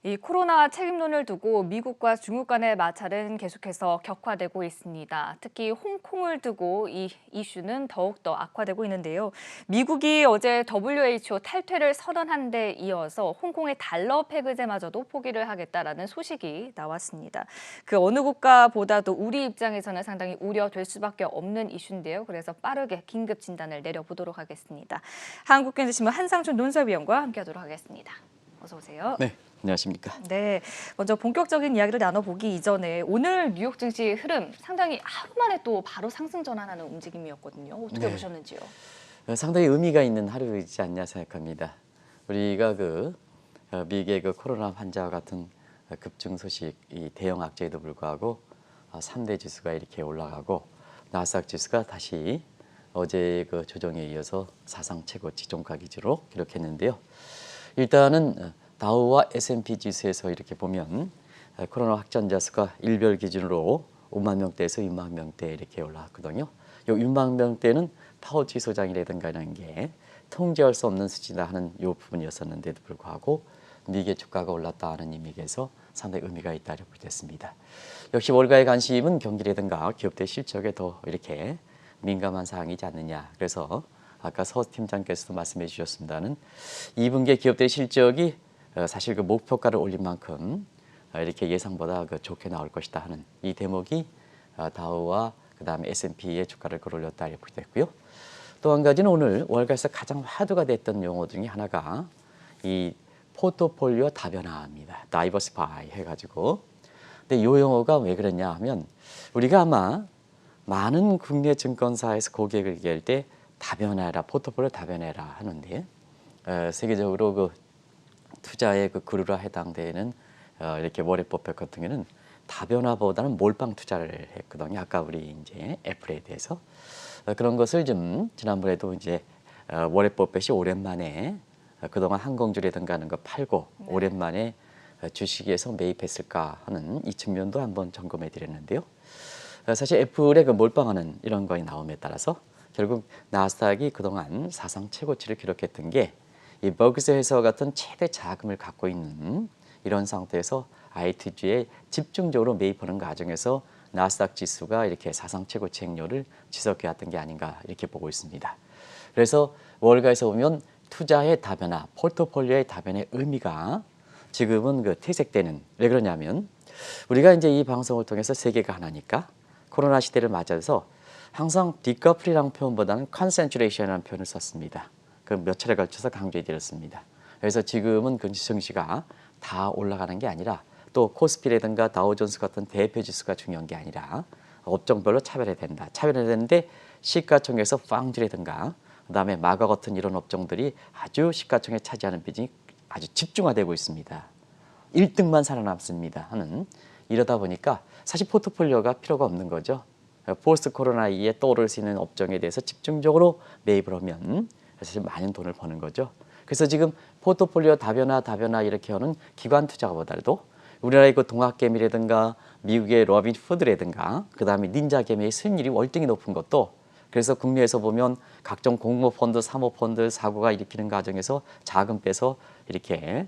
이 코로나 책임론을 두고 미국과 중국 간의 마찰은 계속해서 격화되고 있습니다. 특히 홍콩을 두고 이 이슈는 더욱더 악화되고 있는데요. 미국이 어제 WHO 탈퇴를 선언한 데 이어서 홍콩의 달러 패거제마저도 포기를 하겠다라는 소식이 나왔습니다. 그 어느 국가보다도 우리 입장에서는 상당히 우려될 수밖에 없는 이슈인데요. 그래서 빠르게 긴급 진단을 내려보도록 하겠습니다. 한국경제신문 한상준 논설위원과 함께하도록 하겠습니다. 어서 오세요. 네, 안녕하십니까. 네, 먼저 본격적인 이야기를 나눠보기 이전에 오늘 뉴욕 증시 흐름 상당히 하루 만에 또 바로 상승 전환하는 움직임이었거든요. 어떻게 네. 보셨는지요? 상당히 의미가 있는 하루이지 않냐 생각합니다. 우리가 미국의 코로나 환자와 같은 급증 소식, 이 대형 악재에도 불구하고 3대 지수가 이렇게 올라가고 나스닥 지수가 다시 어제 조정에 이어서 사상 최고치 종가 기준으로 기록했는데요. 일단은 다우와 S&P 지수에서 이렇게 보면 코로나 확진자 수가 일별 기준으로 5만 명대에서 6만 명대 이렇게 올라왔거든요. 요 6만 명대는 파우치 소장이라든가 이런 게 통제할 수 없는 수치다 하는 요 부분이었었는데도 불구하고 미국의 주가가 올랐다 하는 의미에서 상당히 의미가 있다고 보겠습니다. 역시 월가의 관심은 경기라든가 기업들 실적에 더 이렇게 민감한 사항이지 않느냐. 그래서 아까 서 팀장께서도 말씀해 주셨습니다는 2분기 기업들의 실적이 사실 목표가를 올린 만큼 이렇게 예상보다 좋게 나올 것이다 하는 이 대목이 다우와 그다음에 S&P의 주가를 끌어올렸다 이렇게 됐고요. 또 한 가지는 오늘 월가에서 가장 화두가 됐던 용어 중에 하나가 이 포트폴리오 다변화입니다. 다이버시파이 해가지고. 근데 이 용어가 왜 그랬냐 하면 우리가 아마 많은 국내 증권사에서 고객을 얘기할 때 다변화해라, 포트폴리오 다변화해라 하는데 세계적으로 투자의 그루라 해당되는 이렇게 워렌 버핏 같은 경우는 다변화보다는 몰빵 투자를 했거든요. 아까 우리 이제 애플에 대해서 그런 것을 좀 지난번에도 이제 워렌 버핏이 오랜만에 그동안 항공주라든가 하는 거 팔고 오랜만에 주식에서 매입했을까 하는 이 측면도 한번 점검해 드렸는데요. 사실 애플의 몰빵하는 이런 거에 나옴에 따라서 결국 나스닥이 그동안 사상 최고치를 기록했던 게 이 버그스 회사와 같은 최대 자금을 갖고 있는 이런 상태에서 ITG에 집중적으로 매입하는 과정에서 나스닥 지수가 이렇게 사상 최고치 행렬을 지속해왔던 게 아닌가 이렇게 보고 있습니다. 그래서 월가에서 보면 투자의 다변화, 포트폴리오의 다변화의 의미가 지금은 퇴색되는, 왜 그러냐면 우리가 이제 이 방송을 통해서 세계가 하나니까 코로나 시대를 맞아서 항상 디커플이라는 표현보다는 컨센트레이션이라는 표현을 썼습니다. 그 몇 차례 걸쳐서 강조해 드렸습니다. 그래서 지금은 그 증시가 다 올라가는 게 아니라 또 코스피라든가 다우존스 같은 대표 지수가 중요한 게 아니라 업종별로 차별해야 된다. 차별해야 되는데 시가총액에서 빵주라든가 그다음에 마가 같은 이런 업종들이 아주 시가총액 차지하는 비중이 아주 집중화되고 있습니다. 1등만 살아남습니다 하는 이러다 보니까 사실 포트폴리오가 필요가 없는 거죠. 포스트 코로나 이후에 떠오를 수 있는 업종에 대해서 집중적으로 매입을 하면 사실 많은 돈을 버는 거죠. 그래서 지금 포트폴리오 다변화 이렇게 하는 기관 투자가보다도 우리나라의 동학개미라든가 미국의 로빈푸드라든가 그다음에 닌자개미의 수익률이 월등히 높은 것도 그래서 국내에서 보면 각종 공모펀드, 사모펀드 사고가 일으키는 과정에서 자금 빼서 이렇게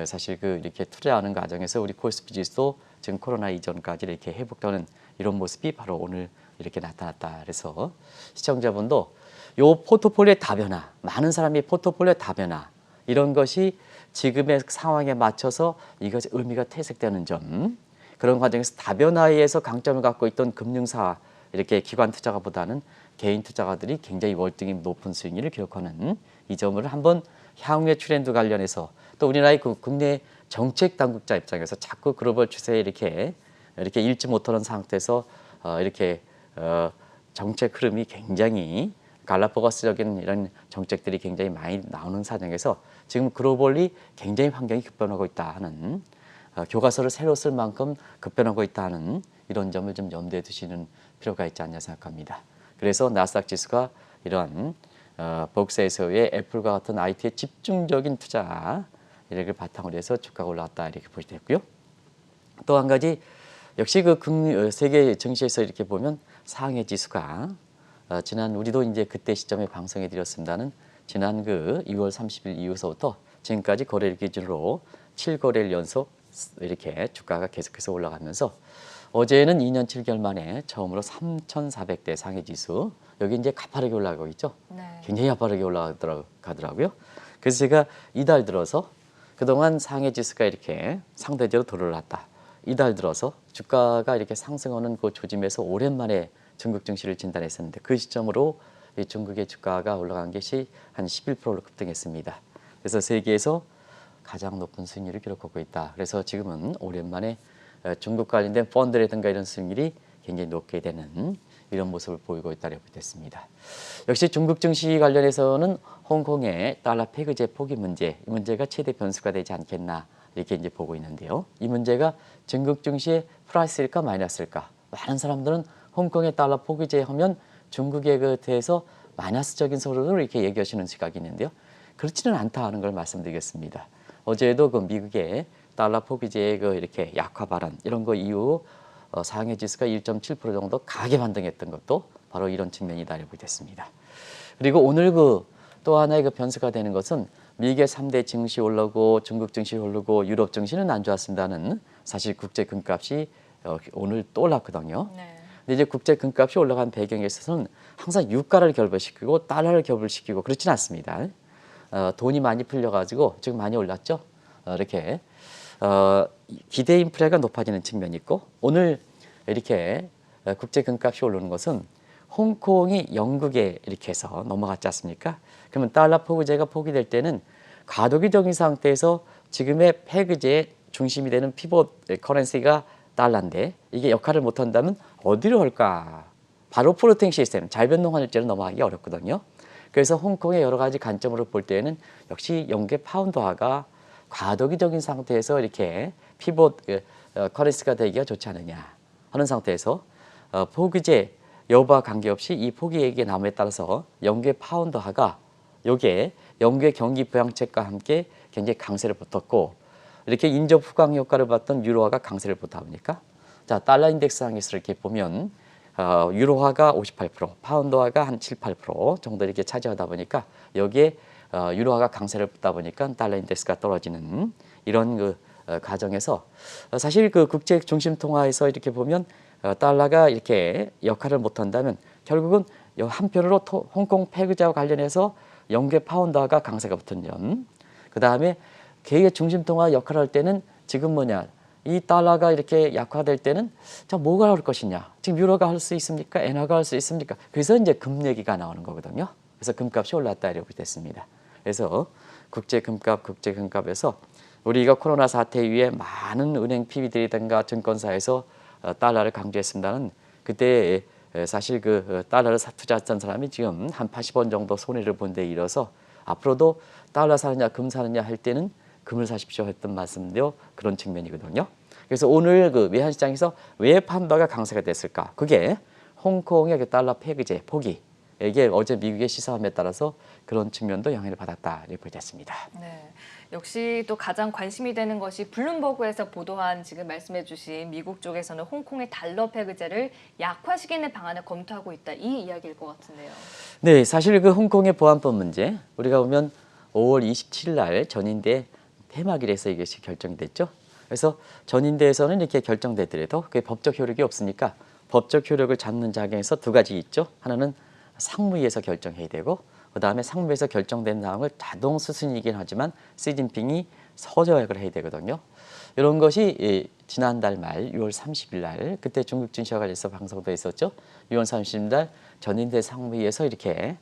사실 이렇게 투자하는 과정에서 우리 코스피 지수도 지금 코로나 이전까지 이렇게 회복되는 이런 모습이 바로 오늘 이렇게 나타났다. 그래서 시청자분도 요 포트폴리오의 다변화, 많은 사람이 포트폴리오 다변화 이런 것이 지금의 상황에 맞춰서 이것의 의미가 퇴색되는 점 그런 과정에서 다변화에 의해서 강점을 갖고 있던 금융사 이렇게 기관 투자가보다는 개인 투자가들이 굉장히 월등히 높은 수익률을 기록하는 이 점을 한번 향후의 트렌드 관련해서 또 우리나라의 국내 정책 당국자 입장에서 자꾸 글로벌 추세에 이렇게 읽지 못하는 상태에서 이렇게 정책 흐름이 굉장히 갈라파고스적인 이런 정책들이 굉장히 많이 나오는 사정에서 지금 글로벌리 굉장히 환경이 급변하고 있다 하는 교과서를 새로 쓸 만큼 급변하고 있다 하는 이런 점을 좀 염두에 두시는 필요가 있지 않냐 생각합니다. 그래서 나스닥 지수가 이런 버그스에서의 애플과 같은 IT의 집중적인 투자 이를 바탕으로 해서 주가가 올라왔다 이렇게 보시겠고요. 또 한 가지 역시 세계 증시에서 이렇게 보면 상해 지수가 지난 우리도 이제 그때 시점에 방송해 드렸습니다는 지난 2월 30일 이후서부터 지금까지 거래일 기준으로 7거래일 연속 이렇게 주가가 계속해서 올라가면서 어제는 2년 7개월 만에 처음으로 3,400대 상해 지수 여기 이제 가파르게 올라가고 있죠. 네. 굉장히 가파르게 올라가더라고요. 그래서 제가 이달 들어서 그동안 상해 지수가 이렇게 상대적으로 들어올랐다. 이달 들어서 주가가 이렇게 상승하는 그 조짐에서 오랜만에 중국 증시를 진단했었는데 그 시점으로 이 중국의 주가가 올라간 것이 한 11%로 급등했습니다. 그래서 세계에서 가장 높은 수익률을 기록하고 있다. 그래서 지금은 오랜만에 중국 관련된 펀드라든가 이런 수익률이 굉장히 높게 되는 이런 모습을 보이고 있다고 됐습니다. 역시 중국 증시 관련해서는 홍콩의 달러 페그제 포기 문제, 이 문제가 최대 변수가 되지 않겠나 이렇게 이제 보고 있는데요. 이 문제가 중국 증시의 플러스일까 마이너스일까? 많은 사람들은 홍콩의 달러 포기제 하면 중국에 대해서 마이너스적인 소리로 이렇게 얘기하시는 시각이 있는데요. 그렇지는 않다 하는 걸 말씀드리겠습니다. 어제도 그 미국의 달러 포기제의 그 이렇게 약화 발언 이런 거 이후 상해 지수가 1.7% 정도 강하게 반등했던 것도 바로 이런 측면이 나타나고 됐습니다. 그리고 오늘 그 또 하나의 그 변수가 되는 것은 미국의 3대 증시 올라고 중국 증시 오르고 유럽 증시는 안 좋았습니다는 사실 국제 금값이 오늘 또 올랐거든요. 네. 근데 이제 국제 금값이 올라간 배경에 있어서는 항상 유가를 결부시키고 달러를 결부시키고 그렇지는 않습니다. 돈이 많이 풀려가지고 지금 많이 올랐죠. 이렇게 기대 인플레가 높아지는 측면이 있고 오늘 이렇게 국제 금값이 오르는 것은 홍콩이 영국에 이렇게 해서 넘어갔지 않습니까? 그러면 달러 포기제가 포기될 때는 과도기적인 상태에서 지금의 페그제의 중심이 되는 피봇 커런시가 달러인데 이게 역할을 못한다면 어디로 할까? 바로 플로팅 시스템, 자유변동환율제로 넘어가기 어렵거든요. 그래서 홍콩의 여러 가지 관점으로 볼 때는 역시 영국의 파운드화가 과도기적인 상태에서 이렇게 피봇 커런시가 되기가 좋지 않느냐 하는 상태에서 포기제 여부와 관계없이 이 포기액의 남에 따라서 영국의 파운드화가 여기에 영국의 경기 부양책과 함께 굉장히 강세를 붙었고 이렇게 인접 후광 효과를 받던 유로화가 강세를 붙다 보니까 자 달러 인덱스상에서 이렇게 보면 유로화가 58%, 파운드화가 한 7, 8% 정도 이렇게 차지하다 보니까 여기에 유로화가 강세를 붙다 보니까 달러 인덱스가 떨어지는 이런 그 과정에서 사실 그 국제 중심 통화에서 이렇게 보면 달러가 이렇게 역할을 못한다면 결국은 한편으로 홍콩 페그제와 관련해서 영국의 파운드화가 강세가 붙은 점, 그 다음에 계획의 중심 통화 역할을 할 때는 지금 뭐냐 이 달러가 이렇게 약화될 때는 자 뭐가 나올 것이냐 지금 유로가 할 수 있습니까? 엔화가 할 수 있습니까? 그래서 이제 금 얘기가 나오는 거거든요. 그래서 금값이 올랐다 이렇게 됐습니다. 그래서 국제 금값에서 우리가 코로나 사태 이후에 많은 은행 PB들이든가 증권사에서 달러를 강조했습니다는 그때 사실 그 달러를 투자했던 사람이 지금 한 80원 정도 손해를 본 데 이뤄서 앞으로도 달러 사느냐 금 사느냐 할 때는 금을 사십시오 했던 말씀도 그런 측면이거든요. 그래서 오늘 그 외환시장에서 왜 판도가 강세가 됐을까? 그게 홍콩의 그 달러 페그제 포기 이게 어제 미국의 시사함에 따라서 그런 측면도 영향을 받았다 이렇게 됐습니다. 네. 역시 또 가장 관심이 되는 것이 블룸버그에서 보도한 지금 말씀해주신 미국 쪽에서는 홍콩의 달러 페그제를 약화시키는 방안을 검토하고 있다 이 이야기일 것 같은데요. 네, 사실 그 홍콩의 보안법 문제 우리가 보면 5월 27일 날 전인대 폐막일에서 이것이 결정이 됐죠. 그래서 전인대에서는 이렇게 결정되더라도 그게 법적 효력이 없으니까 법적 효력을 잡는 작용에서 두 가지 있죠. 하나는 상무위에서 결정해야 되고 그다음에 상무위에서 결정된 사항을 자동 수순이긴 하지만 시진핑이 서저약을 해야 되거든요. 이런 것이 지난달 말 6월 30일 날 그때 중국 증시와 관련해서 방송도 있었죠. 6월 30일 날 전인대 상무위에서 이렇게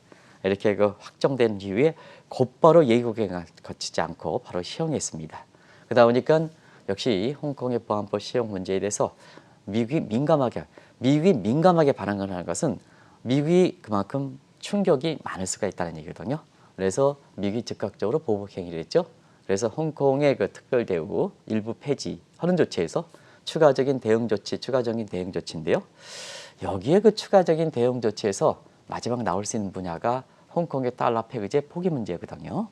그 확정된 이후에 곧바로 예고경을 거치지 않고 바로 시행했습니다. 그러다 보니까 역시 홍콩의 보안법 시행 문제에 대해서 미국이 민감하게 반응하는 것은 미국이 그만큼 충격이 많을 수가 있다는 얘기거든요. 그래서 미국이 즉각적으로 보복 행위를 했죠. 그래서 홍콩의 그 특별 대우 일부 폐지하는 조치에서 추가적인 대응 조치인데요. 여기에 그 추가적인 대응 조치에서 마지막 나올 수 있는 분야가 홍콩의 달러 페그제 포기 문제거든요.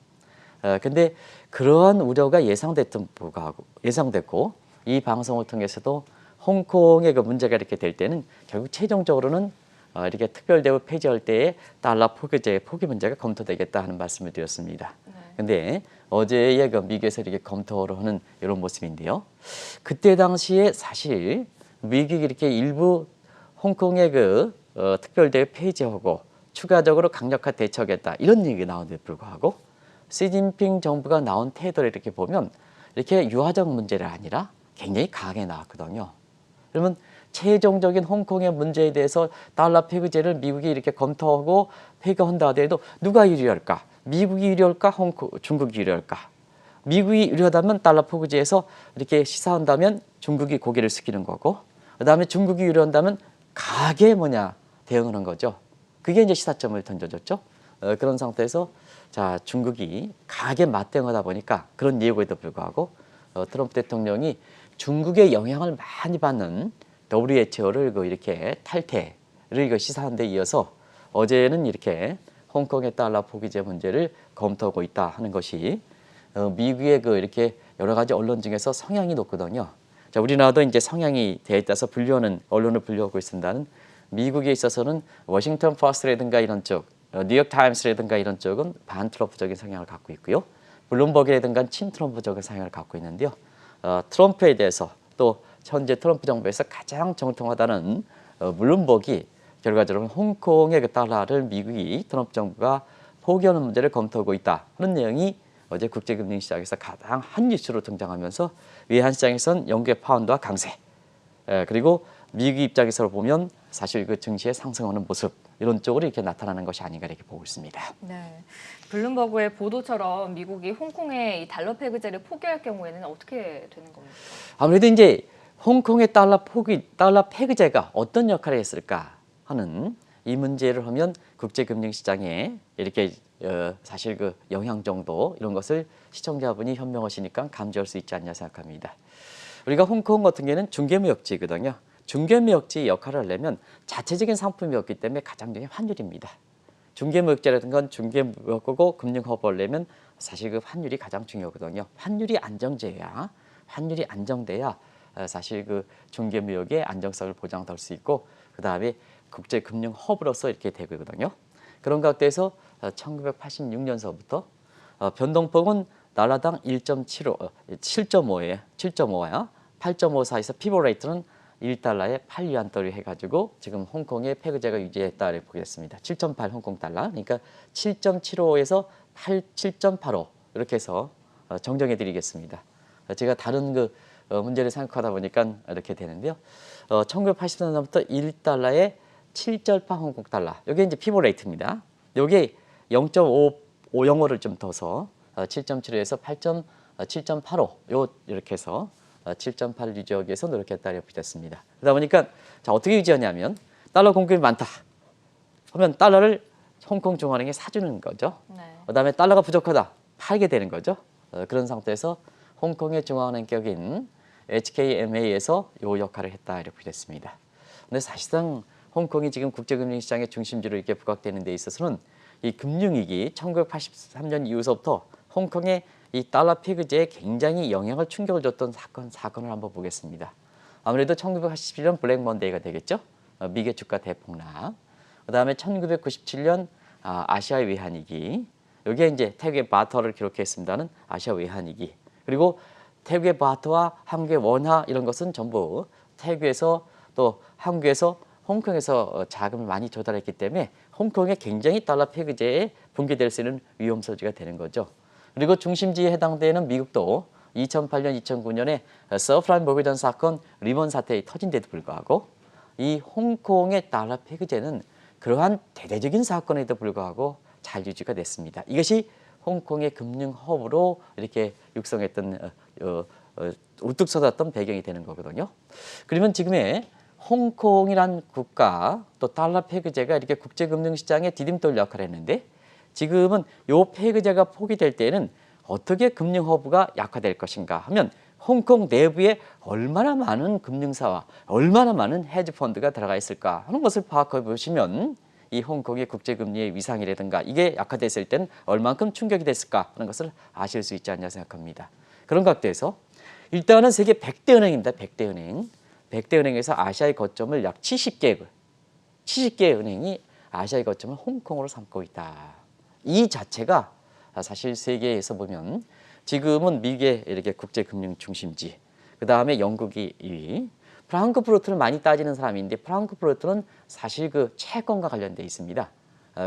근데 그러한 우려가 예상됐고 이 방송을 통해서도 홍콩의 그 문제가 이렇게 될 때는 결국 최종적으로는 이렇게 특별 대우 폐지할 때에 달러 포기제 포기 문제가 검토되겠다 하는 말씀을 드렸습니다. 네. 근데 어제의 그 미국에서 이렇게 검토를 하는 이런 모습인데요. 그때 당시에 사실 미국이 이렇게 일부 홍콩의 특별대회 폐지하고 추가적으로 강력한 대처하겠다 이런 얘기가 나오는데 불구하고 시진핑 정부가 나온 태도를 이렇게 보면 이렇게 유화적 문제가 아니라 굉장히 강하게 나왔거든요. 그러면 최종적인 홍콩의 문제에 대해서 달러 폐기제를 미국이 이렇게 검토하고 폐기한다 하더라도 누가 유리할까? 미국이 유리할까? 중국이 유리할까? 미국이 유리하다면 달러 폐기제에서 이렇게 시사한다면 중국이 고개를 숙이는 거고, 그다음에 중국이 유리한다면 강하게 대응하는 거죠. 그게 이제 시사점을 던져줬죠. 그런 상태에서 자 중국이 강하게 맞대응하다 보니까 그런 예고에도 불구하고 트럼프 대통령이 중국의 영향을 많이 받는 WHO를 이렇게 탈퇴를 이거 시사한 데 이어서 어제는 이렇게 홍콩의 달러 포기제 문제를 검토하고 있다 하는 것이 미국의 이렇게 여러 가지 언론 중에서 성향이 높거든요. 자, 우리나라도 이제 성향이 대에 따라서 분류하는 언론을 분류하고 있습니다는 미국에 있어서는 워싱턴 포스트라든가 이런 쪽, 뉴욕 타임스라든가 이런 쪽은 반트럼프적인 성향을 갖고 있고요. 블룸버그라든가 친트럼프적인 성향을 갖고 있는데요. 트럼프에 대해서 또 현재 트럼프 정부에서 가장 정통하다는 블룸버그이 결과적으로 홍콩의 그 달러를 미국이 트럼프 정부가 포기하는 문제를 검토하고 있다 하는 내용이 어제 국제금융시장에서 가장 한 이슈로 등장하면서 외환시장에서는 영국의 파운드와 강세, 그리고 미국 입장에서 보면 사실 그 증시의 상승하는 모습 이런 쪽으로 이렇게 나타나는 것이 아닌가 이렇게 보고 있습니다. 네, 블룸버그의 보도처럼 미국이 홍콩의 이 달러 폐기제를 포기할 경우에는 어떻게 되는 겁니까? 아무래도 이제 홍콩의 달러 폐기제가 어떤 역할을 했을까 하는 이 문제를 하면 국제금융시장에 이렇게 사실 그 영향 정도 이런 것을 시청자분이 현명하시니까 감지할 수 있지 않냐 생각합니다. 우리가 홍콩 같은 경우에는 중개무역지거든요. 중개무역지 역할을 하려면 자체적인 상품이었기 때문에 가장 중요한 환율입니다. 중개무역지라든 건 중개무역이고 금융허브를 내면 사실 그 환율이 가장 중요하거든요. 환율이 안정돼야 사실 그 중개무역의 안정성을 보장할 수 있고 그 다음에 국제금융허브로서 이렇게 되거든요. 그런 각도에서 1986년서부터 변동폭은 달러당 1.75, 7.5예요. 7.5야. 8.5 사이에서 피보 레이트는 1달러에 8위안더를 해가지고 지금 홍콩의 폐기제가 유지했다 이렇게 보겠습니다. 7.8 홍콩 달러. 그러니까 7.75에서 7.85 이렇게 해서 정정해 드리겠습니다. 제가 다른 문제를 생각하다 보니까 이렇게 되는데요. 1980년부터 1달러에 7.8 홍콩 달러. 이게 이제 피보 레이트입니다. 여기 0.550을 좀 더서 7.75에서 7.85 이렇게 해서 7.8 유지하기 위해서 노력했다 이렇게 됐습니다. 그러다 보니까 자 어떻게 유지하냐면 달러 공급이 많다 하면 달러를 홍콩 중앙은행에 사주는 거죠. 네. 그다음에 달러가 부족하다 팔게 되는 거죠. 그런 상태에서 홍콩의 중앙은행 격인 HKMA에서 이 역할을 했다 이렇게 됐습니다. 근데 사실상 홍콩이 지금 국제금융시장의 중심지로 이렇게 부각되는 데 있어서는 이 금융위기 1983년 이후서부터 홍콩의 이 달러 폐기제에 굉장히 영향을 충격을 줬던 사건을 한번 보겠습니다. 아무래도 1987년 블랙 먼데이가 되겠죠. 미국의 주가 대폭락. 그다음에 1997년 아시아 외환위기. 여기에 이제 태국의 바트를 기록했습니다는 아시아 외환위기. 그리고 태국의 바트와 한국의 원화 이런 것은 전부 태국에서 또 한국에서 홍콩에서 자금을 많이 조달했기 때문에 홍콩에 굉장히 달러 폐기제에 붕괴될 수 있는 위험 소지가 되는 거죠. 그리고 중심지에 해당되는 미국도 2008년, 2009년에 서프라임 모기전 사건, 리먼 사태에 터진데도 불구하고 이 홍콩의 달러 폐기제는 그러한 대대적인 사건에도 불구하고 잘 유지가 됐습니다. 이것이 홍콩의 금융 허브로 이렇게 육성했던 우뚝 솟았던 배경이 되는 거거든요. 그러면 지금의 홍콩이란 국가 또 달러 폐기제가 이렇게 국제금융시장의 디딤돌 역할을 했는데 지금은 이 폐기제가 포기될 때는 어떻게 금융 허브가 약화될 것인가 하면 홍콩 내부에 얼마나 많은 금융사와 얼마나 많은 헤지펀드가 들어가 있을까 하는 것을 파악해 보시면 이 홍콩의 국제금리의 위상이라든가 이게 약화됐을 때는 얼만큼 충격이 됐을까 하는 것을 아실 수 있지 않냐 생각합니다. 그런 각도에서 일단은 세계 100대 은행입니다. 100대 은행. 100대 은행에서 아시아의 거점을 약 70개 은행이 아시아의 거점을 홍콩으로 삼고 있다. 이 자체가 사실 세계에서 보면 지금은 미국의 이렇게 국제 금융 중심지, 그 다음에 영국이 2위. 프랑크푸르트를 많이 따지는 사람인데 프랑크푸르트는 사실 그 채권과 관련돼 있습니다.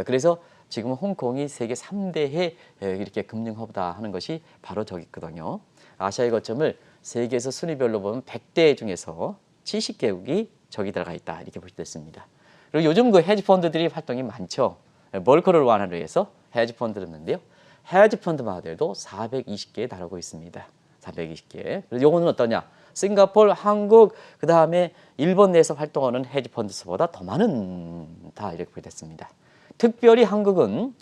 그래서 지금 홍콩이 세계 3대의 이렇게 금융허브다 하는 것이 바로 저기 있거든요. 아시아의 거점을 세계에서 순위별로 보면 100대 중에서 70개국이 저기 들어가 있다 이렇게 볼 수 있습니다. 그리고 요즘 그 헤지펀드들이 활동이 많죠. 멀커를 완화를 위해서 헤지펀드를 했는데요. 헤지펀드마들도 420개에 달하고 있습니다. 420개. 그리고 요거는 어떠냐? 싱가포르, 한국, 그 다음에 일본 내에서 활동하는 헤지펀드보다 더 많은 다 이렇게 보게 됐습니다. 특별히 한국은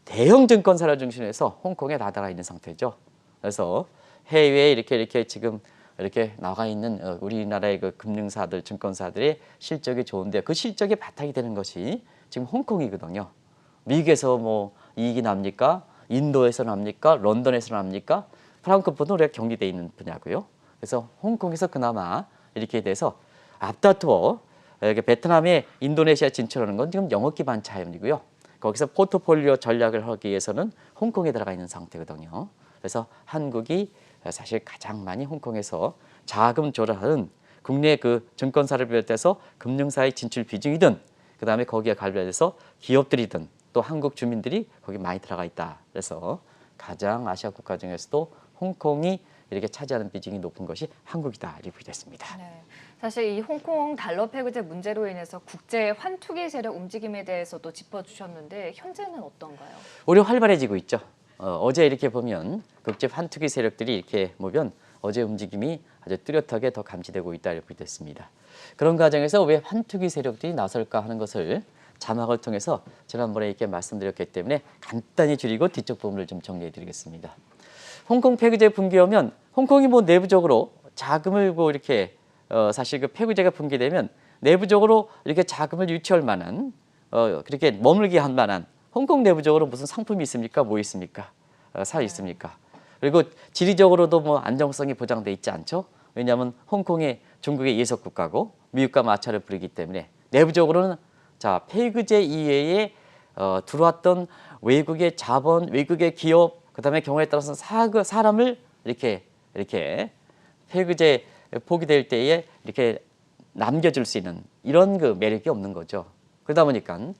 대형 증권사를 중심으로 해서 홍콩에 다 들어가 있는 상태죠. 그래서 해외에 이렇게 지금 이렇게 나가 있는 우리나라의 그 금융사들, 증권사들의 실적이 좋은데 그 실적이 바탕이 되는 것이 지금 홍콩이거든요. 미국에서 뭐 이익이 납니까? 인도에서 납니까? 런던에서 납니까? 프랑크푸르트는 우리가 격리되어 있는 분야고요. 그래서 홍콩에서 그나마 이렇게 돼서 앞다투어 이렇게 베트남에 인도네시아 진출하는 건 지금 영업 기반 차원이고요. 거기서 포트폴리오 전략을 하기 위해서는 홍콩에 들어가 있는 상태거든요. 그래서 한국이 사실 가장 많이 홍콩에서 자금 조달하는 국내 그 증권사를 비롯해서 금융사의 진출 비중이든 그다음에 거기에 관련해서 기업들이든 또 한국 주민들이 거기 많이 들어가 있다. 그래서 가장 아시아 국가 중에서도 홍콩이 이렇게 차지하는 비중이 높은 것이 한국이다 이렇게 됐습니다. 네. 사실 이 홍콩 달러 폐기제 문제로 인해서 국제 환투기 세력 움직임에 대해서도 짚어주셨는데 현재는 어떤가요? 오히려 활발해지고 있죠. 어제 이렇게 보면 국제 환투기 세력들이 이렇게 보면 어제 움직임이 아주 뚜렷하게 더 감지되고 있다 이렇게 됐습니다. 그런 과정에서 왜 환투기 세력들이 나설까 하는 것을 자막을 통해서 지난번에 이렇게 말씀드렸기 때문에 간단히 줄이고 뒤쪽 부분을 좀 정리해드리겠습니다. 홍콩 폐기제 붕괴하면 홍콩이 뭐 내부적으로 자금을 뭐 이렇게 사실 그 폐기제가 붕괴되면 내부적으로 이렇게 자금을 유치할 만한 그렇게 머물게 한 만한 홍콩 내부적으로 무슨 상품이 있습니까? 뭐 있습니까? 사 있습니까? 그리고 지리적으로도 뭐 안정성이 보장돼 있지 않죠? 왜냐하면 홍콩이 중국의 예속 국가고 미국과 마찰을 부리기 때문에 내부적으로는 자 폐기제 이외에 들어왔던 외국의 자본, 외국의 기업 그다음에 경우에 따라서 사람을 이렇게 폐기제 포기될 때에 이렇게 남겨줄 수 있는 이런 그 매력이 없는 거죠. 그러다 보니까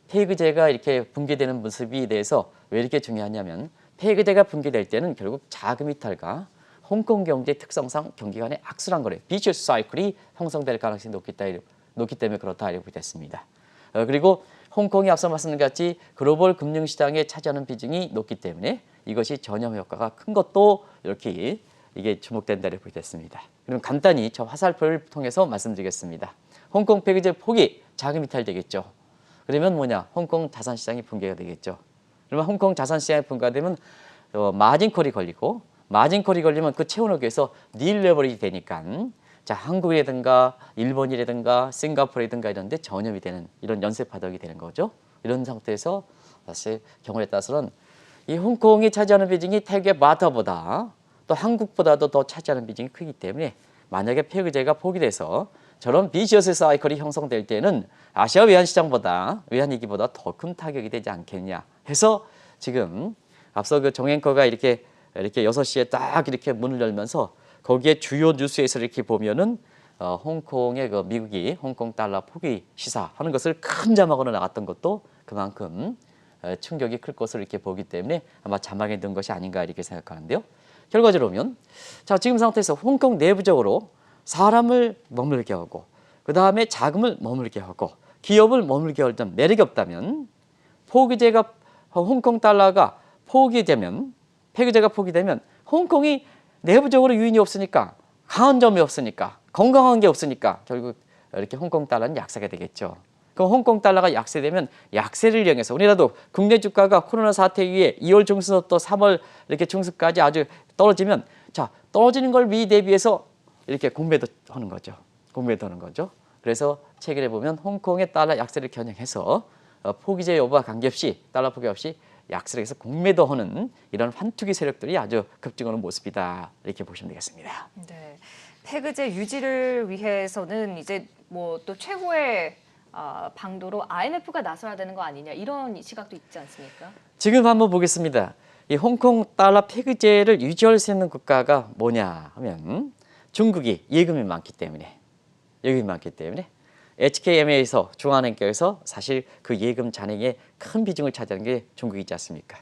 폐기제가 이렇게 붕괴되는 모습에 대해서 왜 이렇게 중요하냐면 폐기제가 붕괴될 때는 결국 자금 이탈과 홍콩 경제 특성상 경기 간의 악순환 거래, 비셔스 사이클이 형성될 가능성이 높기 때문에 그렇다 이렇게 됐습니다. 그리고 홍콩이 앞서 말씀드린 같이 글로벌 금융시장에 차지하는 비중이 높기 때문에 이것이 전염 효과가 큰 것도 이렇게 이게 주목된다 이렇게 됐습니다. 그럼 간단히 저 화살표를 통해서 말씀드리겠습니다. 홍콩 폐기제 포기 자금 이탈되겠죠. 그러면 뭐냐? 홍콩 자산시장이 붕괴가 되겠죠. 그러면 홍콩 자산시장이 붕괴되면 마진콜이 걸리고 마진콜이 걸리면 그 채워넣기 위해서 닐 레버리지 되니까 자 한국이라든가 일본이라든가 싱가포르라든가 이런 데 전염이 되는 이런 연쇄 파동이 되는 거죠. 이런 상태에서 사실 경우에 따라서는 이 홍콩이 차지하는 비중이 태국의 마타보다 또 한국보다도 더 차지하는 비중이 크기 때문에 만약에 폐기제가 포기돼서 저런 비시어스 사이클이 형성될 때는 아시아 외환위기보다 더 큰 타격이 되지 않겠냐 해서 지금 앞서 그 정 앵커가 이렇게 6시에 딱 이렇게 문을 열면서 거기에 주요 뉴스에서 이렇게 보면은 홍콩의 그 미국이 홍콩 달러 포기 시사하는 것을 큰 자막으로 나갔던 것도 그만큼 충격이 클 것을 이렇게 보기 때문에 아마 자막에 넣은 것이 아닌가 이렇게 생각하는데요. 결과적으로 보면 자 지금 상태에서 홍콩 내부적으로 사람을 머물게 하고 그 다음에 자금을 머물게 하고 기업을 머물게 하던 매력이 없다면 포기제가 홍콩 달러가 포기되면 폐기제가 포기되면 홍콩이 내부적으로 유인이 없으니까 강한 점이 없으니까 건강한 게 없으니까 결국 이렇게 홍콩 달러는 약세가 되겠죠. 그럼 홍콩 달러가 약세되면 약세를 이용해서 우리나라도 국내 주가가 코로나 사태 이후에 2월 중순부터 3월 이렇게 중순까지 아주 떨어지면 자 떨어지는 걸 미리 대비해서 이렇게 공매도 하는 거죠. 공매도 하는 거죠. 그래서 책에 보면 홍콩의 달러 약세를 겨냥해서 포기제 여부와 관계없이 달러 포기 없이 약세를 해서 공매도 하는 이런 환투기 세력들이 아주 급증하는 모습이다 이렇게 보시면 되겠습니다. 네, 폐기제 유지를 위해서는 이제 뭐 또 최고의 방도로 IMF가 나서야 되는 거 아니냐 이런 시각도 있지 않습니까? 지금 한번 보겠습니다. 이 홍콩 달러 폐기제를 유지할 수 있는 국가가 뭐냐 하면 중국이 예금이 많기 때문에 HKMA에서 중앙은행에서 사실 그 예금 잔액의 큰 비중을 차지하는 게 중국이지 않습니까?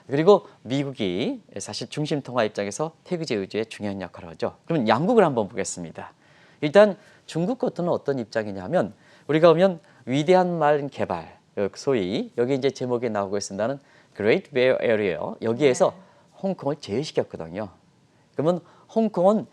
그리고 미국이 사실 중심 통화 입장에서 폐기제 유지에 중요한 역할을 하죠. 그럼 양국을 한번 보겠습니다. 일단 중국 같은 어떤 입장이냐면 우리가 보면 위대한 말 개발, 소위 여기 이제 제목에 나오고 있습니다는 Great Bay Area 여기에서 홍콩을 제외시켰거든요. 그러면 홍콩은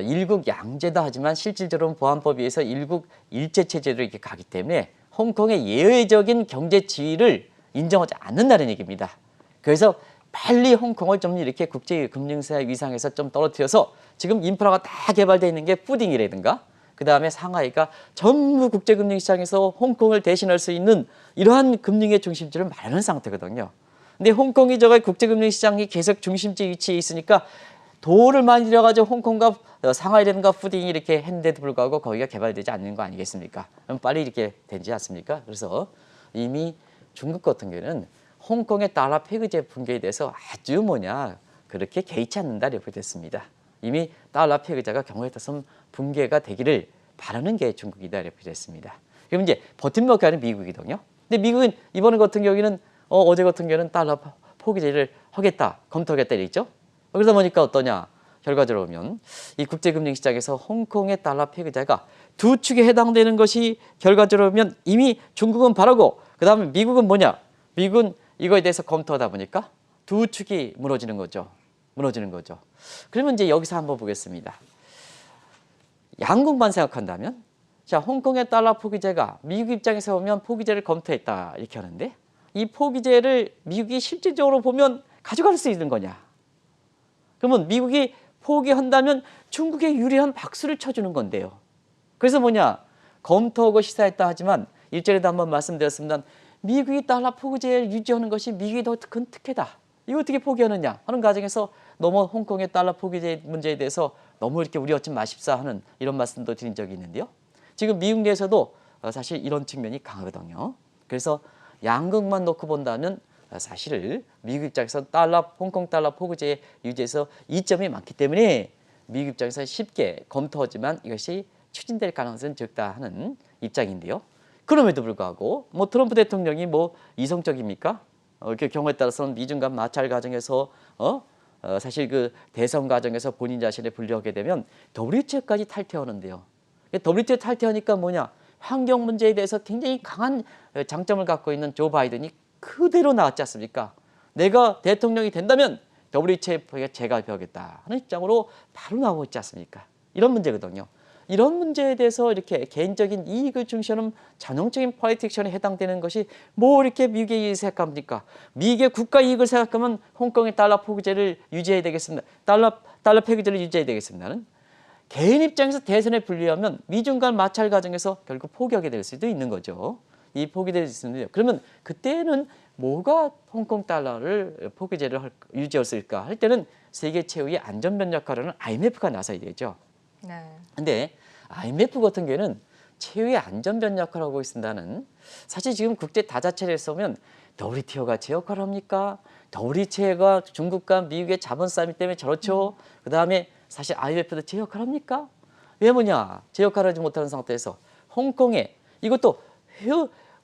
일국 양제다 하지만 실질적으로는 보안법에 의해서 일국 일제 체제로 이렇게 가기 때문에 홍콩의 예외적인 경제 지위를 인정하지 않는다는 얘기입니다. 그래서 빨리 홍콩을 좀 이렇게 국제 금융사 위상에서 좀 떨어뜨려서 지금 인프라가 다 개발되어 있는 게 푸딩이라든가 그다음에 상하이가 전부 국제 금융 시장에서 홍콩을 대신할 수 있는 이러한 금융의 중심지를 마련한 상태거든요. 근데 홍콩이 저거 국제 금융 시장이 계속 중심지 위치에 있으니까 돈을 많이 들여가지고 홍콩과 상하이라든가 푸딩이 이렇게 했는데도 불구하고 거기가 개발되지 않는 거 아니겠습니까? 그럼 빨리 이렇게 되지 않습니까? 그래서 이미 중국 같은 경우는 홍콩의 달러 폐기제 붕괴에 대해서 아주 그렇게 개의치 않는다 이렇게 됐습니다. 이미 달러 폐기제가 경우에 따라서 붕괴가 되기를 바라는 게 중국이다 이렇게 됐습니다. 그럼 이제 버팀목이 아닌 미국이거든요. 근데 미국은 이번 같은 경우에는 어제 같은 경우에는 달러 포기제를 하겠다, 검토하겠다 이랬죠. 그러다 보니까 어떠냐? 결과적으로 보면 이 국제금융시장에서 홍콩의 달러 폐기제가 두 축에 해당되는 것이 결과적으로 보면 이미 중국은 바라고 그다음에 미국은 뭐냐? 미국은 이거에 대해서 검토하다 보니까 두 축이 무너지는 거죠. 그러면 이제 여기서 한번 보겠습니다. 양국만 생각한다면 자, 홍콩의 달러 포기제가 미국 입장에서 보면 포기제를 검토했다 이렇게 하는데 이 포기제를 미국이 실질적으로 보면 가져갈 수 있는 거냐? 그러면 미국이 포기한다면 중국에 유리한 박수를 쳐주는 건데요. 그래서 검토하고 시사했다 하지만 일전에도 한번 말씀드렸습니다. 미국이 달러 포기제를 유지하는 것이 미국이 더 큰 특혜다. 이거 어떻게 포기하느냐 하는 과정에서 너무 홍콩의 달러 포기제 문제에 대해서 너무 이렇게 우려하지 마십사 하는 이런 말씀도 드린 적이 있는데요. 지금 미국 내에서도 사실 이런 측면이 강하거든요. 그래서 양극만 놓고 본다면 사실 미국 입장에서 홍콩 달러 포기제 유지에서 이점이 많기 때문에 미국 입장에서 쉽게 검토하지만 이것이 추진될 가능성은 적다 하는 입장인데요. 그럼에도 불구하고 트럼프 대통령이 이성적입니까? 그 경우에 따라서는 미중 간 마찰 과정에서 사실 그 대선 과정에서 본인 자신을 분류하게 되면 WTO까지 탈퇴하는데요. WTO 탈퇴하니까 환경 문제에 대해서 굉장히 강한 장점을 갖고 있는 조 바이든이 그대로 나왔지 않습니까? 내가 대통령이 된다면 WTO에 재가입하겠다 하는 입장으로 바로 나오고 있지 않습니까? 이런 문제거든요. 이런 문제에 대해서 이렇게 개인적인 이익을 중시하는 전형적인 폴리틱션에 해당되는 것이 이렇게 미국의 이익을 생각합니까? 미국의 국가 이익을 생각하면 홍콩의 달러 포기제를 유지해야 되겠습니다. 달러 폐기제를 유지해야 되겠습니다는 개인 입장에서 대선에 분리하면 미중 간 마찰 과정에서 결국 포기하게 될 수도 있는 거죠. 이 포기될 수 있는데요. 그러면 그때는 뭐가 홍콩 달러를 포기제를 유지했을까 할 때는 세계 최후의 안전변 역할을 하는 IMF가 나서야 되죠. 네. 근데 IMF 같은 경우에는 최후의 안전변 역할을 하고 있습니다는 사실 지금 국제 다자체에서 보면 WTO가 제 역할을 합니까? WTO가 중국과 미국의 자본 싸움 때문에 저렇죠. 그다음에 사실 IMF도 제 역할을 합니까? 왜 제 역할을 하지 못하는 상태에서 홍콩에 이것도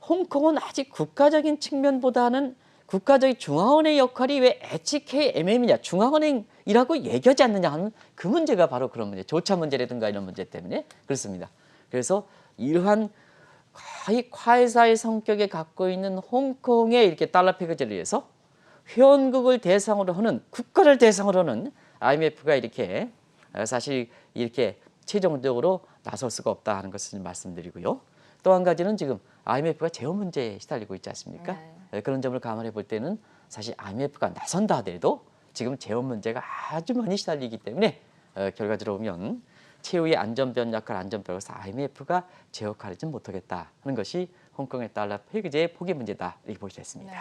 홍콩은 아직 국가적인 측면보다는 국가적인 중앙은행 역할이 왜 HKMM이냐 중앙은행이라고 얘기하지 않느냐 하는 그 문제가 바로 그런 문제, 조차 문제라든가 이런 문제 때문에 그렇습니다. 그래서 이러한 거의 과외사의 성격에 갖고 있는 홍콩의 이렇게 달러 폐기제를 위해서 회원국을 대상으로 하는 국가를 대상으로 하는 IMF가 이렇게 사실 이렇게 최종적으로 나설 수가 없다 하는 것을 말씀드리고요. 또 한 가지는 지금 IMF가 재원 문제에 시달리고 있지 않습니까? 네. 그런 점을 감안해 볼 때는 사실 IMF가 나선다 하더라도 지금 재원 문제가 아주 많이 시달리기 때문에 결과적으로 보면 최후의 안전변 안전변에서 IMF가 제 역할을 하지 못하겠다 하는 것이 홍콩의 달러 폐기제의 포기 문제다 이렇게 보시면 됐습니다. 네.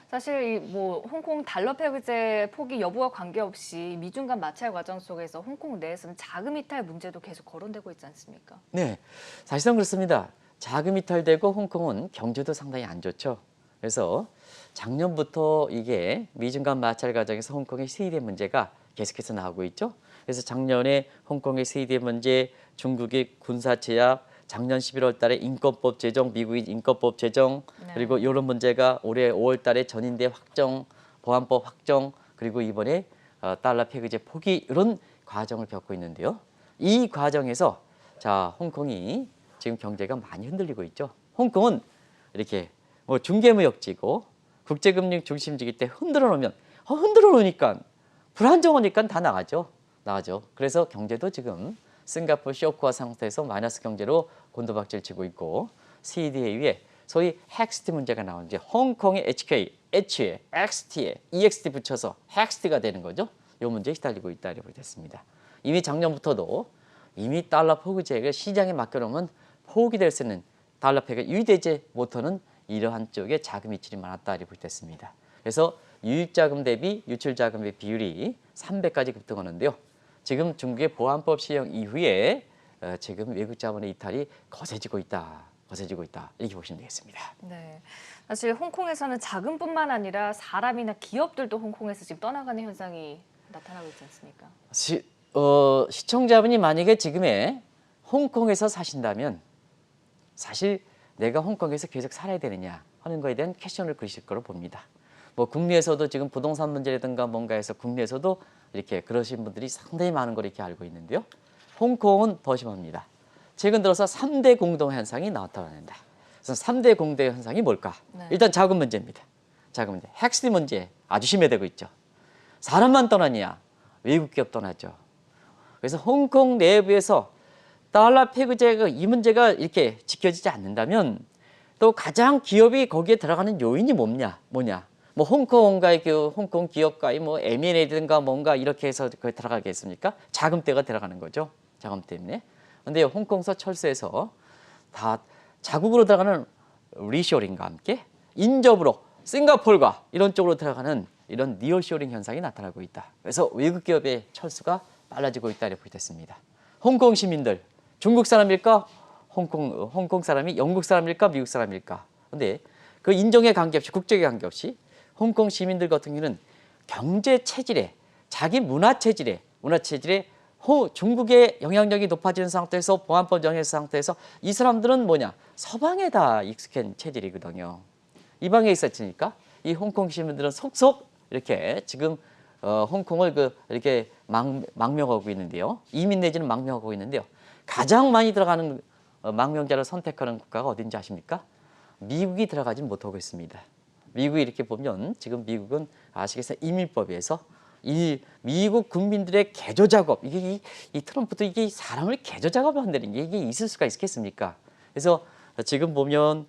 사실 홍콩 달러 폐기제 포기 여부와 관계없이 미중 간 마찰 과정 속에서 홍콩 내에서는 자금 이탈 문제도 계속 거론되고 있지 않습니까? 네, 사실상 그렇습니다. 자금 이탈되고 홍콩은 경제도 상당히 안 좋죠. 그래서 작년부터 이게 미중 간 마찰 과정에서 홍콩의 세대 문제가 계속해서 나오고 있죠. 그래서 작년에 홍콩의 세대 문제, 중국의 군사 제압, 작년 11월 달에 인권법 제정, 미국의 인권법 제정, 네. 그리고 이런 문제가 올해 5월 달에 전인대 확정, 보안법 확정, 그리고 이번에 달러 폐기제 포기 이런 과정을 겪고 있는데요. 이 과정에서 자, 홍콩이 지금 경제가 많이 흔들리고 있죠. 홍콩은 이렇게 뭐 중개무역지고 국제금융 중심지기 때 흔들어 놓으면 흔들어 놓으니까 불안정하니까 다 나가죠. 그래서 경제도 지금 싱가포르 쇼크화 상태에서 마이너스 경제로 곤두박질 치고 있고 CD에 의해 소위 헥스트 문제가 나오는데 홍콩의 HK, H에 XT에 EXT 붙여서 헥스트가 되는 거죠. 이 문제에 시달리고 있다 이렇게 됐습니다. 이미 작년부터도 이미 달러 포기제를 시장에 맡겨놓으면 포기될 수 있는 달러 폐기 유의대제 모터는 이러한 쪽에 자금 이출이 많았다 이렇게 됐습니다. 그래서 유입자금 대비 유출자금의 비율이 3배까지 급등하는데요. 지금 중국의 보안법 시행 이후에 지금 외국 자본의 이탈이 거세지고 있다 이렇게 보시면 되겠습니다. 네. 사실 홍콩에서는 자금뿐만 아니라 사람이나 기업들도 홍콩에서 지금 떠나가는 현상이 나타나고 있지 않습니까? 시청자분이 만약에 지금에 홍콩에서 사신다면 사실 내가 홍콩에서 계속 살아야 되느냐 하는 거에 대한 퀘션을 그리실 거로 봅니다. 뭐 국내에서도 지금 부동산 문제라든가 뭔가 해서 국내에서도 이렇게 그러신 분들이 상당히 많은 걸 이렇게 알고 있는데요. 홍콩은 더 심합니다. 최근 들어서 3대 공동 현상이 나타난다. 그래서 3대 공동 현상이 뭘까? 네. 일단 자금 문제입니다. 자금 문제. 핵심 문제 아주 심해되고 있죠. 사람만 떠나냐? 외국 기업 떠나죠. 그래서 홍콩 내부에서 달러 폐기제가 이 문제가 이렇게 지켜지지 않는다면 또 가장 기업이 거기에 들어가는 요인이 뭐냐? 뭐 홍콩과의 홍콩 기업과의 뭐 M&A든가 뭔가 이렇게 해서 거기 들어가겠습니까? 자금대가 들어가는 거죠. 자금 때문에. 근데 홍콩서 철수해서 다 자국으로 들어가는 리쇼링과 함께 인접으로 싱가포르가 이런 쪽으로 들어가는 이런 니어쇼링 현상이 나타나고 있다. 그래서 외국 기업의 철수가 빨라지고 있다 이렇게 됐습니다. 홍콩 시민들 중국 사람일까? 홍콩 사람이 영국 사람일까? 미국 사람일까? 근데 그 인종에 관계없이 국적에 관계없이 홍콩 시민들 같은 경우는 경제 체질에 자기 문화 체질에 중국의 영향력이 높아지는 상태에서 보안법 정해 상태에서 이 사람들은 뭐냐? 서방에 다 익숙한 체질이거든요. 이방에 있었으니까 이 홍콩 시민들은 속속 이렇게 지금 홍콩을 이렇게 망명하고 있는데요. 이민 내지는 망명하고 있는데요. 가장 많이 들어가는 망명자를 선택하는 국가가 어딘지 아십니까? 미국이 들어가지 못하고 있습니다. 미국이 이렇게 보면 지금 미국은 아시겠어요? 이민법에서 이 미국 국민들의 개조 작업 이게 이 트럼프도 이게 사람을 개조 작업을 한다는 게 이게 있을 수가 있겠습니까? 그래서 지금 보면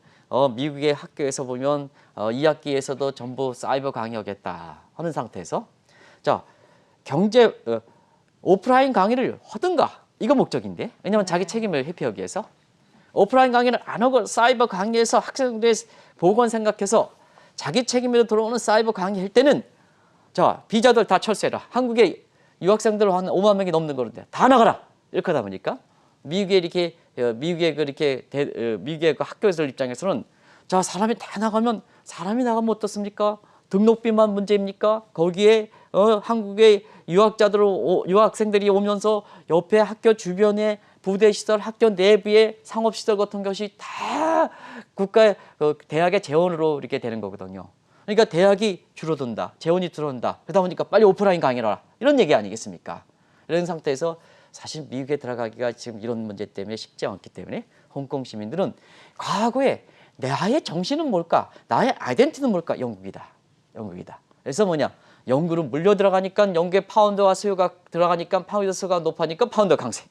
미국의 학교에서 보면 2학기에서도 전부 사이버 강의하겠다 하는 상태에서 자 경제 오프라인 강의를 하든가 이거 목적인데 왜냐하면 자기 책임을 회피하기 위해서 오프라인 강의를 안 하고 사이버 강의에서 학생들의 보건 생각해서 자기 책임으로 들어오는 사이버 강의 할 때는 자 비자들 다 철수해라. 한국에 유학생들 한 5만 명이 넘는 거는데 다 나가라. 이렇게 하다 보니까 미국의 그 학교에서 입장에서는 자 사람이 다 나가면 사람이 나가면 어떻습니까? 등록비만 문제입니까? 거기에 한국의 유학생들이 오면서 옆에 학교 주변에 부대시설, 학교 내부의 상업시설 같은 것이 다 국가의 대학의 재원으로 이렇게 되는 거거든요. 그러니까 대학이 줄어든다, 재원이 줄어든다. 그러다 보니까 빨리 오프라인 강의를 하라. 이런 얘기 아니겠습니까? 이런 상태에서 사실 미국에 들어가기가 지금 이런 문제 때문에 쉽지 않기 때문에 홍콩 시민들은 과거에 나의 정신은 뭘까? 나의 아이덴티티는 뭘까? 영국이다. 그래서 뭐냐? 영국으로 물려 들어가니까 영국의 파운드와 수요가 들어가니까 파운드 수요가 높아니까 파운드 강세.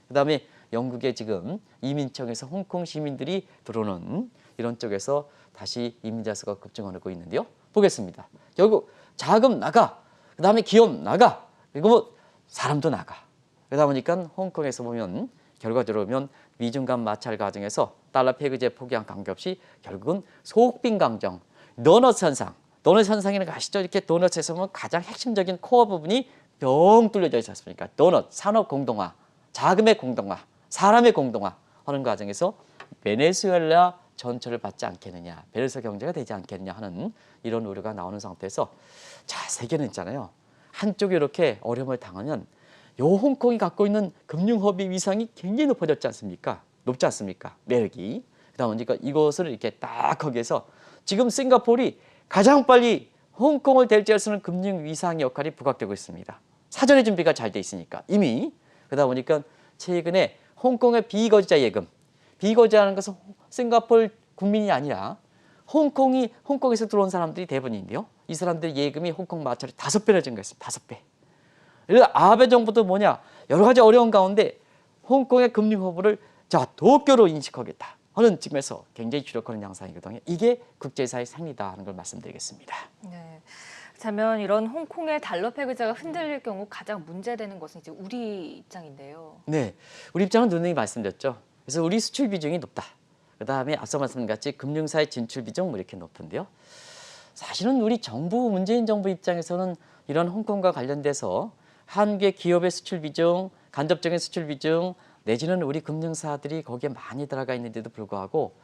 그다음에 영국의 지금 이민청에서 홍콩 시민들이 들어오는 이런 쪽에서 다시 이민자 수가 급증하고 있는데요. 보겠습니다. 결국 자금 나가, 그다음에 기업 나가, 그리고 뭐 사람도 나가. 그러다 보니까 홍콩에서 보면 결과적으로 보면 미중 간 마찰 과정에서 달러 폐기제 포기한 관계없이 결국은 소극빈 강정, 도넛 현상이라는 거 아시죠? 이렇게 도넛에서 보면 가장 핵심적인 코어 부분이 병 뚫려져 있지 않습니까? 도넛, 산업 공동화, 자금의 공동화, 사람의 공동화 하는 과정에서 베네수엘라 전철을 받지 않겠느냐, 베르사 경제가 되지 않겠느냐 하는 이런 우려가 나오는 상태에서 자, 세계는 있잖아요. 한쪽이 이렇게 어려움을 당하면 요 홍콩이 갖고 있는 금융허비 위상이 굉장히 높아졌지 않습니까? 높지 않습니까? 매력이. 그러다 보니까 이것을 이렇게 딱 거기에서 지금 싱가포르이 가장 빨리 홍콩을 대체할 수 있는 금융 위상 역할이 부각되고 있습니다. 사전에 준비가 잘 돼 있으니까 이미. 그러다 보니까 최근에 홍콩의 비거주자 예금, 비거주자라는 것은 싱가포르 국민이 아니라 홍콩에서 들어온 사람들이 대부분인데요. 이 사람들의 예금이 홍콩 마찰이 5배나 증가했습니다. 5배. 그래서 아베 정부도 뭐냐, 여러 가지 어려운 가운데 홍콩의 금융 허브를 자 도쿄로 인식하겠다 하는 측면에서 굉장히 주력하는 양상이거든요. 이게 국제사의 생리다 하는 걸 말씀드리겠습니다. 네. 그렇다면 이런 홍콩의 달러 패거자가 흔들릴 경우 가장 문제되는 것은 이제 우리 입장인데요. 네, 우리 입장은 누누이 말씀드렸죠. 그래서 우리 수출 비중이 높다. 그다음에 앞서 말씀드린 같이 금융사의 진출 비중 뭐 이렇게 높은데요. 사실은 우리 정부, 문재인 정부 입장에서는 이런 홍콩과 관련돼서 한국의 기업의 수출 비중, 간접적인 수출 비중 내지는 우리 금융사들이 거기에 많이 들어가 있는데도 불구하고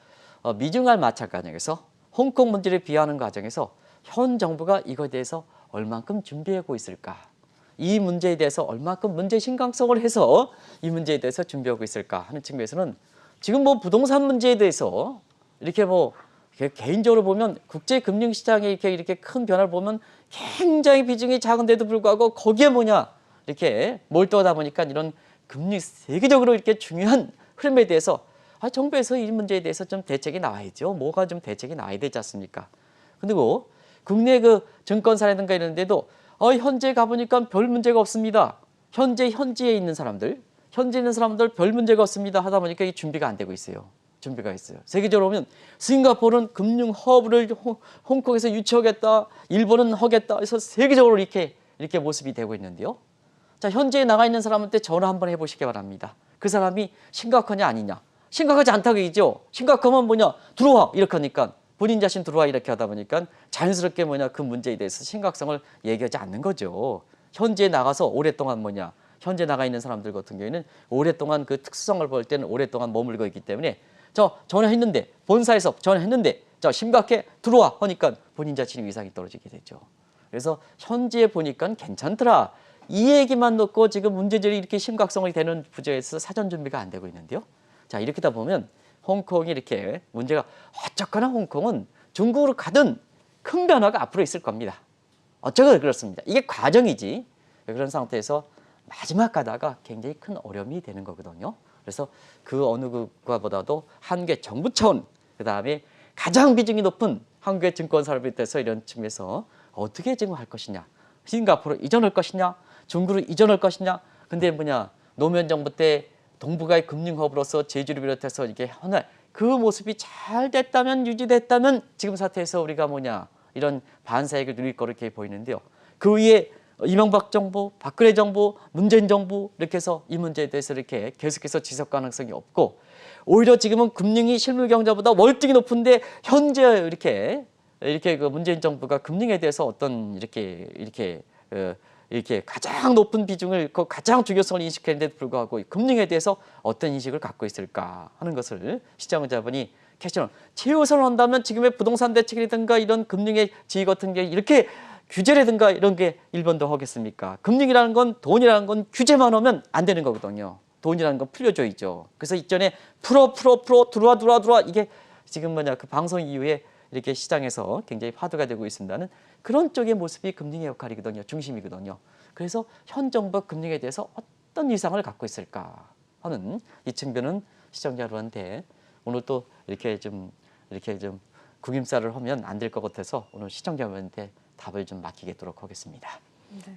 미중알 마찰 과정에서 홍콩 문제를 비하하는 과정에서 현 정부가 이거에 대해서 얼만큼 준비하고 있을까? 이 문제에 대해서 얼만큼 문제 심각성을 해서 이 문제에 대해서 준비하고 있을까 하는 측면에서는 지금 뭐 부동산 문제에 대해서 이렇게 뭐 개인적으로 보면 국제 금융 시장에 이렇게 큰 변화를 보면 굉장히 비중이 작은데도 불구하고 거기에 뭐냐 이렇게 몰두하다 보니까 이런 금융 세계적으로 이렇게 중요한 흐름에 대해서 정부에서 이 문제에 대해서 좀 대책이 나와야죠. 뭐가 좀 대책이 나와야 되지 않습니까? 그리고 국내 그 증권사라든가 이런 데도 현재 가보니까 별 문제가 없습니다. 현지에 있는 사람들 별 문제가 없습니다 하다 보니까 이게 준비가 안 되고 있어요. 준비가 있어요. 세계적으로 보면 싱가포르는 금융 허브를 홍콩에서 유치하겠다, 일본은 하겠다 해서 세계적으로 이렇게 모습이 되고 있는데요. 자, 현지에 나가 있는 사람한테 전화 한번 해보시기 바랍니다. 그 사람이 심각하냐 아니냐. 심각하지 않다고 얘기죠. 심각하면 뭐냐, 들어와 이렇게 하니까 본인 자신 들어와 이렇게 하다 보니까 자연스럽게 뭐냐 그 문제에 대해서 심각성을 얘기하지 않는 거죠. 현지에 나가서 오랫동안 뭐냐, 현재 나가 있는 사람들 같은 경우에는 오랫동안 그 특수성을 볼 때는 오랫동안 머물고 있기 때문에 전화했는데 본사에서 전화했는데 심각해 들어와 하니까 본인 자신의 위상이 떨어지게 되죠. 그래서 현지에 보니까 괜찮더라. 이 얘기만 놓고 지금 문제들이 이렇게 심각성이 되는 부분에서 사전 준비가 안 되고 있는데요. 자, 이렇게 다 보면 홍콩이 이렇게 문제가 어쨌거나 홍콩은 중국으로 가든 큰 변화가 앞으로 있을 겁니다. 어쩌고 그렇습니다. 이게 과정이지. 그런 상태에서 마지막 가다가 굉장히 큰 어려움이 되는 거거든요. 그래서 그 어느 국가보다도 한국의 정부 차원, 그다음에 가장 비중이 높은 한국의 증권사를 비롯해서 이런 측면에서 어떻게 지금 할 것이냐, 싱가포르 이전할 것이냐, 중국으로 이전할 것이냐. 근데 뭐냐, 노무현 정부 때 동북아의 금융허브로서 제주를 비롯해서 이게 하나 그 모습이 잘 됐다면, 유지됐다면 지금 사태에서 우리가 뭐냐 이런 반사익을 누릴 거로 이렇게 보이는데요. 그 위에 이명박 정부, 박근혜 정부, 문재인 정부 이렇게 해서 이 문제에 대해서 이렇게 계속해서 지속 가능성이 없고, 오히려 지금은 금융이 실물 경제보다 월등히 높은데 현재 이렇게 그 문재인 정부가 금융에 대해서 어떤 이렇게 가장 높은 비중을, 그 가장 중요성을 인식했는데도 불구하고 금융에 대해서 어떤 인식을 갖고 있을까 하는 것을 시청자분이 캐스팅을 최우선을 한다면 지금의 부동산 대책이라든가 이런 금융의 지위 같은 게 이렇게 규제라든가 이런 게 일본도 하겠습니까? 금융이라는 건, 돈이라는 건 규제만 하면 안 되는 거거든요. 돈이라는 건 풀려줘야죠. 그래서 이전에 풀어 들어와 이게 지금 뭐냐 그 방송 이후에 이렇게 시장에서 굉장히 화두가 되고 있습니다는 그런 쪽의 모습이 금융의 역할이거든요. 중심이거든요. 그래서 현 정부 금융에 대해서 어떤 위상을 갖고 있을까 하는 이 측면은 시청자 여러분한테 오늘 또 이렇게 좀 구김살을 하면 안 될 것 같아서 오늘 시청자 여러분한테 답을 좀 맡기도록 하겠습니다. 네.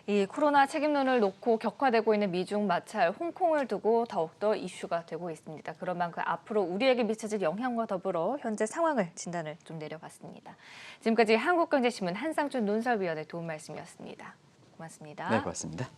이 코로나 책임론을 놓고 격화되고 있는 미중 마찰, 홍콩을 두고 더욱더 이슈가 되고 있습니다. 그런 만큼 앞으로 우리에게 미쳐질 영향과 더불어 현재 상황을 진단을 좀 내려봤습니다. 지금까지 한국경제신문 한상준 논설위원의 도움 말씀이었습니다. 고맙습니다. 네, 고맙습니다.